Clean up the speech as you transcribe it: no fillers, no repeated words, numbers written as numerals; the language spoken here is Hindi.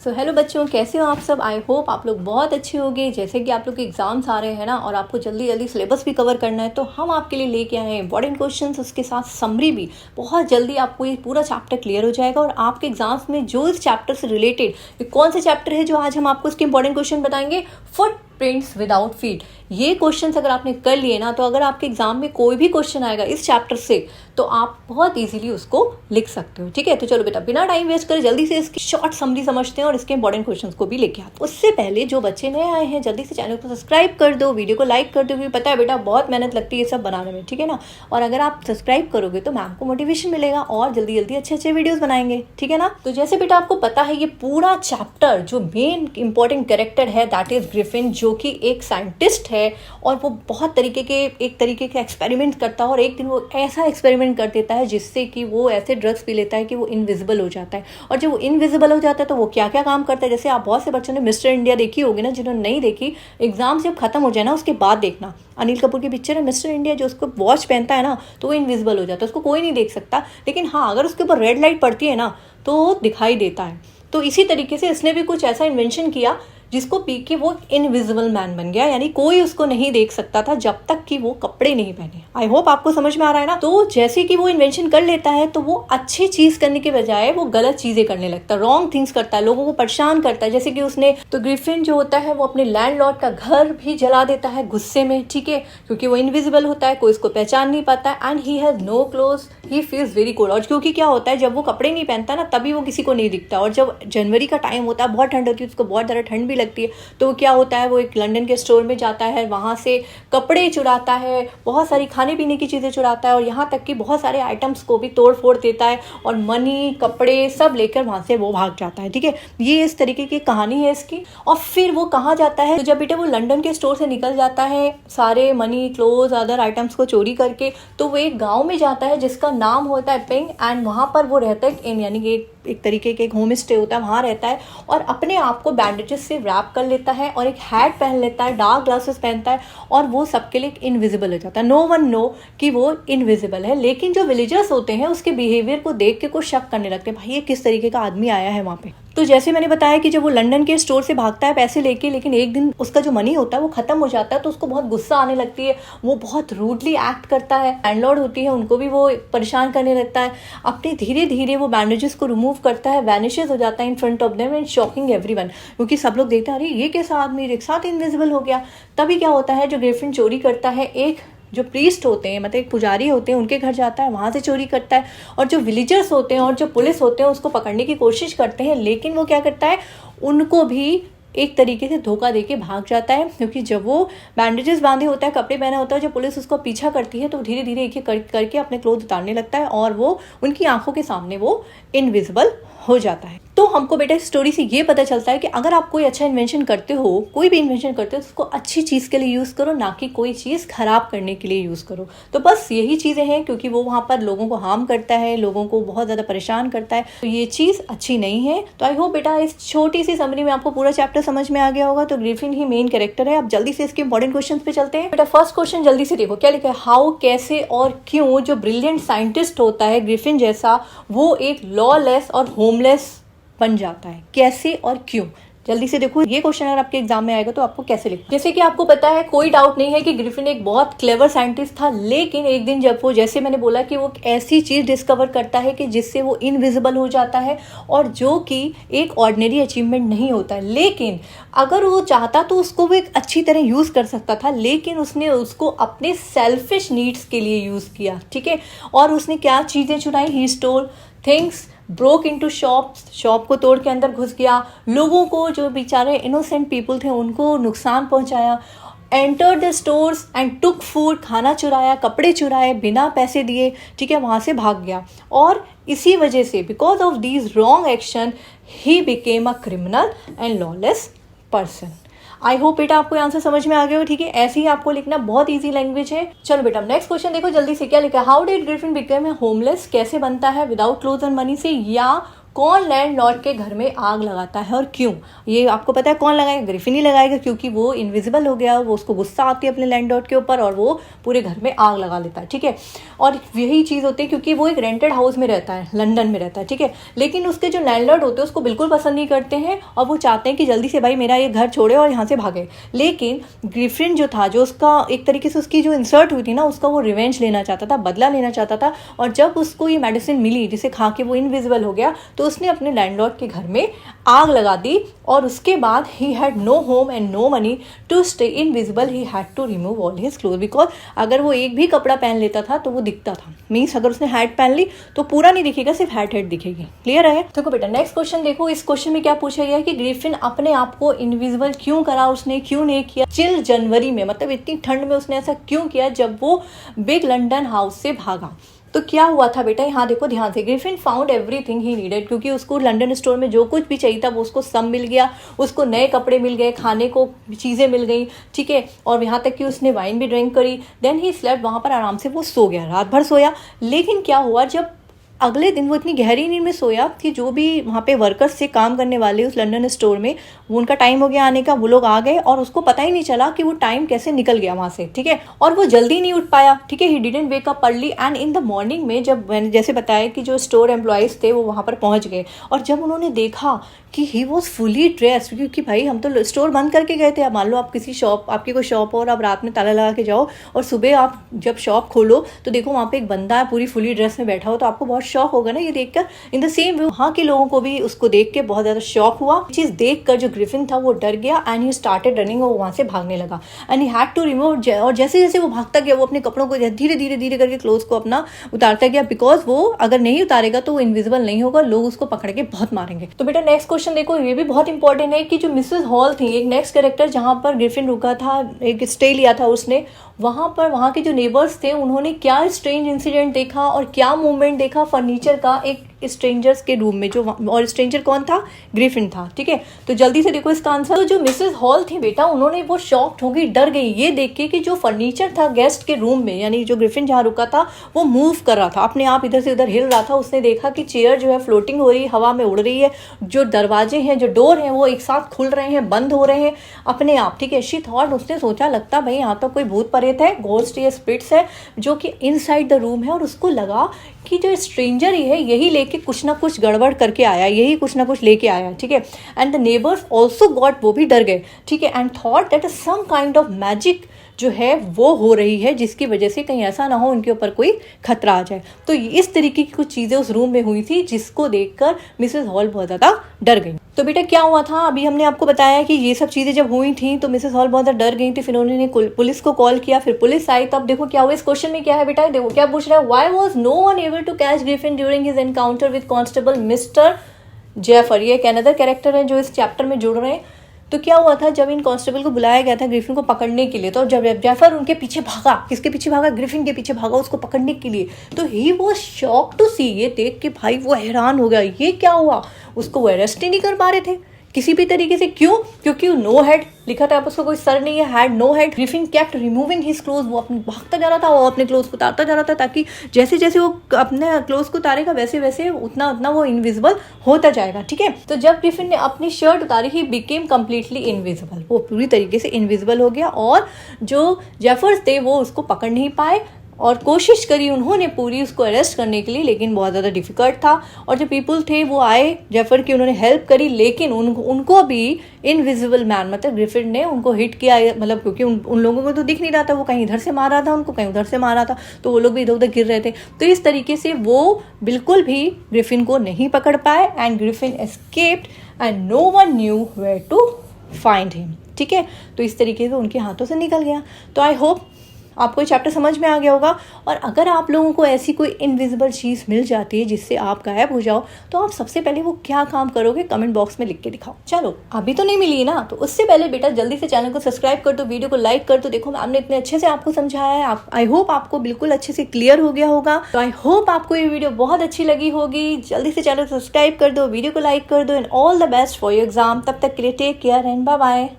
सो हेलो बच्चों, कैसे हो आप सब। आई होप आप लोग बहुत अच्छे होंगे। जैसे कि आप लोग के एग्जाम्स आ रहे हैं ना, और आपको जल्दी जल्दी सिलेबस भी कवर करना है, तो हम आपके लिए लेके आए हैं इंपॉर्टेंट क्वेश्चंस, उसके साथ समरी भी। बहुत जल्दी आपको ये पूरा चैप्टर क्लियर हो जाएगा, और आपके एग्जाम्स में जो इस चैप्टर से रिलेटेड कौन से चैप्टर है जो आज हम आपको इसके इंपॉर्टेंट क्वेश्चन बताएंगे, फुट प्रिंट्स विदाउट फीट। ये क्वेश्चंस अगर आपने कर लिए ना, तो अगर आपके एग्जाम में कोई भी क्वेश्चन आएगा इस चैप्टर से, तो आप बहुत इजीली उसको लिख सकते हो। ठीक है, तो चलो बेटा बिना टाइम वेस्ट करे जल्दी से इसकी शॉर्ट समरी समझते हैं और इसके इंपॉर्टेंट क्वेश्चंस को भी लेके आते हैं। उससे पहले जो बच्चे नए आए हैं, जल्दी से चैनल को सब्सक्राइब कर दो, वीडियो को लाइक कर दो, क्योंकि पता है बेटा बहुत मेहनत लगती है ये सब बनाने में। ठीक है ना, और अगर आप सब्सक्राइब करोगे तो मैम को मोटिवेशन मिलेगा और जल्दी जल्दी अच्छे अच्छे वीडियोस बनाएंगे। ठीक है ना, तो जैसे बेटा आपको पता है ये पूरा चैप्टर जो मेन इंपॉर्टेंट कैरेक्टर है दैट इज ग्रिफिन, जो कि एक साइंटिस्ट है और वो बहुत तरीके के एक्सपेरिमेंट करता है। और एक दिन वो ऐसा एक्सपेरिमेंट कर देता है जिससे कि वो ऐसे ड्रग्स पी लेता है कि वो इनविजिबल हो जाता है। और जब वो इनविजिबल हो जाता है तो वो क्या क्या काम करता है, जैसे आप बहुत से बच्चों ने मिस्टर इंडिया देखी होगी ना, जिन्होंने नहीं देखी एग्जाम जब खत्म हो जाए ना उसके बाद देखना। अनिल कपूर की पिक्चर है मिस्टर इंडिया, जो उसको वॉच पहनता है ना तो वो इनविजिबल हो जाता है, उसको कोई नहीं देख सकता। लेकिन हाँ, अगर उसके ऊपर रेड लाइट पड़ती है ना तो वो दिखाई देता है। तो इसी तरीके से इसने भी कुछ ऐसा इन्वेंशन किया जिसको पी के वो इनविजिबल मैन बन गया, यानी कोई उसको नहीं देख सकता था जब तक कि वो कपड़े नहीं पहने। आई होप आपको समझ में आ रहा है ना। तो जैसे कि वो इन्वेंशन कर लेता है तो वो अच्छी चीज करने के बजाय वो गलत चीजें करने लगता है, रॉन्ग थिंग्स करता है, लोगों को परेशान करता है। जैसे कि उसने तो ग्रिफिन जो होता है वो अपने लैंडलॉर्ड का घर भी जला देता है गुस्से में। ठीक है, क्योंकि वो इनविजिबल होता है, कोई इसको पहचान नहीं पाता है, and he has no cloth, he feels very cold. और क्योंकि क्या होता है, जब वो कपड़े नहीं पहनता ना तभी वो किसी को नहीं दिखता। और जब जनवरी का टाइम होता है, बहुत ठंड होती है, उसको बहुत ज़्यादा ठंड भी लगती है, तो क्या होता है वो एक लंदन के स्टोर में जाता है, वहाँ से कपड़े चुराता है, बहुत सारी खाने पीने की चीज़ें चुराता है, और यहाँ तक कि बहुत सारे आइटम्स को भी तोड़ फोड़ देता है, और मनी कपड़े सब लेकर वहाँ से वो भाग जाता है। ठीक है, ये इस तरीके की कहानी है इसकी। और फिर वो कहाँ जाता है, तो जब बेटा वो लंदन के स्टोर से निकल जाता है सारे मनी, क्लोथ, अदर आइटम्स को चोरी करके, तो वो एक गाँव में जाता है जिसका नाम होता है पिंग, एंड वहाँ पर वो रहता है इन, यानी कि एक तरीके के एक होम स्टे होता है, वहाँ रहता है, और अपने आप को बैंडेजेस से रैप कर लेता है और एक हैट पहन लेता है, डार्क ग्लासेस पहनता है, और वो सबके लिए इनविजिबल हो जाता है। नो वन नो कि वो इनविजिबल है। लेकिन जो विलेजर्स होते हैं उसके बिहेवियर को देख के कुछ शक करने लगते हैं, भाई ये किस तरीके का आदमी आया है वहाँ पे। तो जैसे मैंने बताया कि जब वो लंदन के स्टोर से भागता है पैसे लेके, लेकिन एक दिन उसका जो मनी होता है वो खत्म हो जाता है, तो उसको बहुत गुस्सा आने लगती है, वो बहुत रूडली एक्ट करता है। लैंडलॉर्ड होती है, उनको भी वो परेशान करने लगता है। अपने धीरे धीरे वो बैंडेजेस को रिमूव करता है, वैनिशेस हो जाता है in front of them and shocking everyone, क्योंकि सब लोग देखते हैं अरे ये कैसा आदमी एक साथ इनविजिबल हो गया। तभी क्या होता है, जो ग्रिफिन चोरी करता है, एक जो प्रीस्ट होते हैं, मतलब एक पुजारी होते हैं, उनके घर जाता है, वहाँ से चोरी करता है, और जो विलेजर्स होते हैं और जो पुलिस होते हैं उसको पकड़ने की कोशिश करते हैं, लेकिन वो क्या करता है, उनको भी एक तरीके से धोखा देके भाग जाता है। क्योंकि जब वो बैंडेजेस बांधे होता है, कपड़े पहने होता है, जब पुलिस उसको पीछा करती है तो धीरे धीरे एक करके अपने क्लोथ उतारने लगता है, और वो उनकी आंखों के सामने वो इनविजिबल हो जाता है। तो हमको बेटा इस स्टोरी से ये पता चलता है कि अगर आप कोई अच्छा इन्वेंशन करते हो, कोई भी इन्वेंशन करते हो, तो उसको अच्छी चीज़ के लिए यूज़ करो, ना कि कोई चीज़ खराब करने के लिए यूज़ करो। तो बस यही चीज़ें हैं, क्योंकि वो वहाँ पर लोगों को हार्म करता है, लोगों को बहुत ज़्यादा परेशान करता है, तो ये चीज़ अच्छी नहीं है। तो आई होप बेटा इस छोटी सी समरी में आपको पूरा चैप्टर समझ में आ गया होगा। तो ग्रिफिन ही मेन कैरेक्टर है। अब जल्दी से इसके इंपॉर्टेंट क्वेश्चन पे चलते हैं। बेटा फर्स्ट क्वेश्चन जल्दी से देखो क्या लिखा है, हाउ, कैसे और क्यों जो ब्रिलियंट साइंटिस्ट होता है ग्रिफिन जैसा, वो एक लॉलेस और होमलेस बन जाता है। कैसे और क्यों, जल्दी से देखो। ये क्वेश्चन अगर आपके एग्जाम में आएगा तो आपको कैसे लिखना। जैसे कि आपको पता है, कोई डाउट नहीं है कि ग्रिफिन एक बहुत क्लेवर साइंटिस्ट था, लेकिन एक दिन जब वो, जैसे मैंने बोला कि वो ऐसी चीज डिस्कवर करता है कि जिससे वो इनविजिबल हो जाता है, और जो कि एक ऑर्डिनरी अचीवमेंट नहीं होता है। लेकिन अगर वो चाहता तो उसको वो एक अच्छी तरह यूज कर सकता था, लेकिन उसने उसको अपने सेल्फिश नीड्स के लिए यूज किया। ठीक है, और उसने क्या चीजें चुराई, he stole things, broke into shop को तोड़ के अंदर घुस गया, लोगों को जो बेचारे इनोसेंट पीपल थे उनको नुकसान पहुंचाया, enter the stores and took food, खाना चुराया, कपड़े चुराए बिना पैसे दिए। ठीक है, वहाँ से भाग गया, और इसी वजह से because of these wrong action he became a criminal and lawless person. I hope बेटा आपको आंसर समझ में आ गया हो। ठीक है, ऐसे ही आपको लिखना, बहुत इजी लैंग्वेज है। चलो बेटा नेक्स्ट क्वेश्चन देखो जल्दी से क्या लिखा है, how did Griffin become a homeless, कैसे बनता है विदाउट क्लोथ एंड मनी से, या कौन लैंडलॉर्ड के घर में आग लगाता है और क्यों? ये आपको पता है कौन लगाएगा? ग्रिफिन ही लगाएगा, क्योंकि वो इनविजिबल हो गया, वो उसको गुस्सा आती है अपने लैंडलॉर्ड के ऊपर और वो पूरे घर में आग लगा लेता है, ठीक है। और यही चीज़ होती है क्योंकि वो एक रेंटेड हाउस में रहता है, लंदन में रहता है, ठीक है। लेकिन उसके जो लैंडलॉर्ड होते हैं उसको बिल्कुल पसंद नहीं करते हैं और वो चाहते हैं कि जल्दी से भाई मेरा ये घर छोड़े और यहाँ से भागे। लेकिन ग्रिफिन जो था, जो उसका एक तरीके से उसकी जो इंसर्ट हुई थी ना, उसका वो रिवेंज लेना चाहता था, बदला लेना चाहता था। और जब उसको ये मेडिसिन मिली जिसे खा के वो इनविजिबल हो गया, तो उसने अपने लैंडलॉर्ड के घर में आग लगा दी। और उसके बाद he had no home and no money to stay invisible, he had to remove all his cloth, because अगर वो एक भी कपड़ा पहन लेता था तो वो दिखता था। मीन्स अगर उसने हैट पहन ली तो पूरा नहीं दिखेगा, सिर्फ हैट दिखेगी। क्लियर है? देखो बेटा, नेक्स्ट क्वेश्चन देखो। इस क्वेश्चन में क्या पूछा गया है कि ग्रिफिन अपने आप को इनविजिबल क्यों करा, उसने क्यों नहीं किया चिल जनवरी में, मतलब इतनी ठंड में उसने ऐसा क्यों किया जब वो बिग लंदन हाउस से भागा। तो क्या हुआ था बेटा, यहाँ देखो ध्यान से। Griffin found everything he needed, क्योंकि उसको लंदन स्टोर में जो कुछ भी चाहिए था वो उसको सब मिल गया। उसको नए कपड़े मिल गए, खाने को चीज़ें मिल गई, ठीक है। और यहाँ तक कि उसने वाइन भी ड्रिंक करी। देन ही स्लेप्ट, वहाँ पर आराम से वो सो गया, रात भर सोया। लेकिन क्या हुआ, जब अगले दिन वो इतनी गहरी नींद में सोया कि जो भी वहाँ पे वर्कर्स से काम करने वाले उस लंदन स्टोर में, वो उनका टाइम हो गया आने का, वो लोग आ गए और उसको पता ही नहीं चला कि वो टाइम कैसे निकल गया वहाँ से, ठीक है। और वो जल्दी नहीं उठ पाया, ठीक है। He didn't wake up early and in the morning में, जब मैंने जैसे बताया कि जो स्टोर एम्प्लॉयज़ थे वो वहाँ पर पहुँच गए और जब उन्होंने देखा कि ही वॉज फुली ड्रेस्ड, क्योंकि भाई हम तो स्टोर बंद करके गए थे। अब मान लो आप किसी शॉप, आपकी कोई शॉप और आप रात में ताला लगा के जाओ और सुबह आप जब शॉप खोलो तो देखो वहाँ पे एक बंदा है पूरी फुली ड्रेस में बैठा हो, तो आपको बहुत शॉक होगा ना ये देखकर। इन द सेम वे वहाँ के लोगों को भी उसको देख के बहुत ज़्यादा शॉक हुआ। चीज़ देख कर जो ग्रिफिन था वो डर गया एंड ही स्टार्टेड रनिंग, और वहाँ से भागने लगा। And he had to remove, और जैसे जैसे वो भागता गया वो अपने कपड़ों को धीरे धीरे धीरे करके क्लोथ को अपना उतारता गया, बिकॉज वो अगर नहीं उतारेगा तो वो इनविजिबल नहीं होगा, लोग उसको पकड़ के बहुत मारेंगे। तो बेटा नेक्स्ट क्वेश्चन देखो, ये भी बहुत इंपॉर्टेंट है कि जो मिसेस हॉल थी, एक नेक्स्ट कैरेक्टर जहाँ पर ग्रिफिन रुका था, एक स्टे लिया था उसने, वहाँ पर वहाँ के जो नेबर्स थे उन्होंने क्या स्ट्रेंज इंसिडेंट देखा और क्या मूवमेंट देखा फर्नीचर का एक स्ट्रेंजर्स के रूम में, जो और स्ट्रेंजर कौन था? ग्रिफिन था, ठीक है। तो जल्दी से देखो इसका आंसर। तो जो मिसेस हॉल थी बेटा, उन्होंने वो शॉक्ड हो गई, डर गई ये देख के कि जो फर्नीचर था गेस्ट के रूम में, यानी जो ग्रिफिन जहाँ रुका था वो मूव कर रहा था, अपने आप इधर से उधर हिल रहा था। उसने देखा कि चेयर जो है फ्लोटिंग हो रही है, हवा में उड़ रही है, जो दरवाजे हैं, जो डोर हैं वो एक साथ खुल रहे हैं, बंद हो रहे हैं अपने आप, ठीक है। शी थॉट, उसने सोचा लगता भाई यहाँ तो कोई भूत प्रेत है, घोस्ट या स्पिरिट्स है जो कि इनसाइड द रूम है। और उसको लगा कि जो स्ट्रेंजर ही है यही लेके कुछ ना कुछ गड़बड़ करके आया, यही कुछ ना कुछ लेके आया, ठीक है। And the neighbours also got, वो भी डर गए, ठीक है। And thought that some kind of magic जो है वो हो रही है, जिसकी वजह से कहीं ऐसा ना हो उनके ऊपर कोई खतरा आ जाए। तो इस तरीके की कुछ चीज़ें उस रूम में हुई थी जिसको देखकर मिसेस हॉल बहुत ज़्यादा डर गई। तो बेटा क्या हुआ था, अभी हमने आपको बताया कि ये सब चीज़ें जब हुई थी तो मिसेस हॉल बहुत ज़्यादा डर गई थी। फिर उन्होंने पुलिस को कॉल किया, फिर पुलिस आई। तब देखो क्या हुआ, इस क्वेश्चन में क्या है बेटा, देखो क्या पूछ रहा है, why was no one able to catch Griffin during his encounter with constable mister Jeffer. ये एक अनदर कैरेक्टर है जो इस चैप्टर में जुड़ रहे हैं। तो क्या हुआ था, जब इन कांस्टेबल को बुलाया गया था ग्रिफिन को पकड़ने के लिए, तो जब जेफर उनके पीछे भागा, किसके पीछे भागा? ग्रिफिन के पीछे भागा उसको पकड़ने के लिए। तो ही वाज शॉक टू सी, ये देख के भाई वो हैरान हो गया, ये क्या हुआ, उसको वो अरेस्ट ही नहीं कर पा रहे थे किसी भी तरीके से। क्यों? क्योंकि नो हेड लिखा था, उसको कोई सर नहीं है, had no head. Griffin kept removing his cloth, वो अपने भागता जा रहा था, वो अपने क्लोथ को उतारता जा रहा था, ताकि जैसे जैसे वो अपने क्लोथ को उतारेगा वैसे वैसे उतना उतना वो इनविजिबल होता जाएगा, ठीक है। तो जब ग्रिफिन ने अपनी शर्ट उतारी, ही बिकेम कम्प्लीटली इनविजिबल, वो पूरी तरीके से इनविजिबल हो गया। और जो जेफर्स थे वो उसको पकड़ नहीं पाए और कोशिश करी उन्होंने पूरी उसको अरेस्ट करने के लिए, लेकिन बहुत ज़्यादा डिफिकल्ट था। और जो पीपल थे वो आए जेफर की, उन्होंने हेल्प करी, लेकिन उनको भी इनविजिबल मैन मतलब ग्रिफिन ने उनको हिट किया, मतलब क्योंकि उन लोगों को तो दिख नहीं रहा था, वो कहीं इधर से मार रहा था उनको, कहीं उधर से मार रहा था, तो वो लोग भी इधर उधर गिर रहे थे। तो इस तरीके से वो बिल्कुल भी ग्रिफिन को नहीं पकड़ पाए and Griffin escaped and no one knew where to find him, ठीक है। तो इस तरीके से उनके हाथों से निकल गया। तो आई होप आपको ये चैप्टर समझ में आ गया होगा। और अगर आप लोगों को ऐसी कोई इनविजिबल चीज़ मिल जाती है जिससे आप गायब हो जाओ, तो आप सबसे पहले वो क्या काम करोगे, कमेंट बॉक्स में लिख के दिखाओ। चलो अभी तो नहीं मिली ना, तो उससे पहले बेटा जल्दी से चैनल को सब्सक्राइब कर दो, वीडियो को लाइक कर दो। देखो मैम ने इतने अच्छे से आपको समझाया है, आई होप आपको बिल्कुल अच्छे से क्लियर हो गया होगा। तो आई होप आपको ये वीडियो बहुत अच्छी लगी होगी। जल्दी से चैनल को सब्सक्राइब कर दो, वीडियो को लाइक कर दो and all the best for your exam. तब तक के लिए take care and bye bye.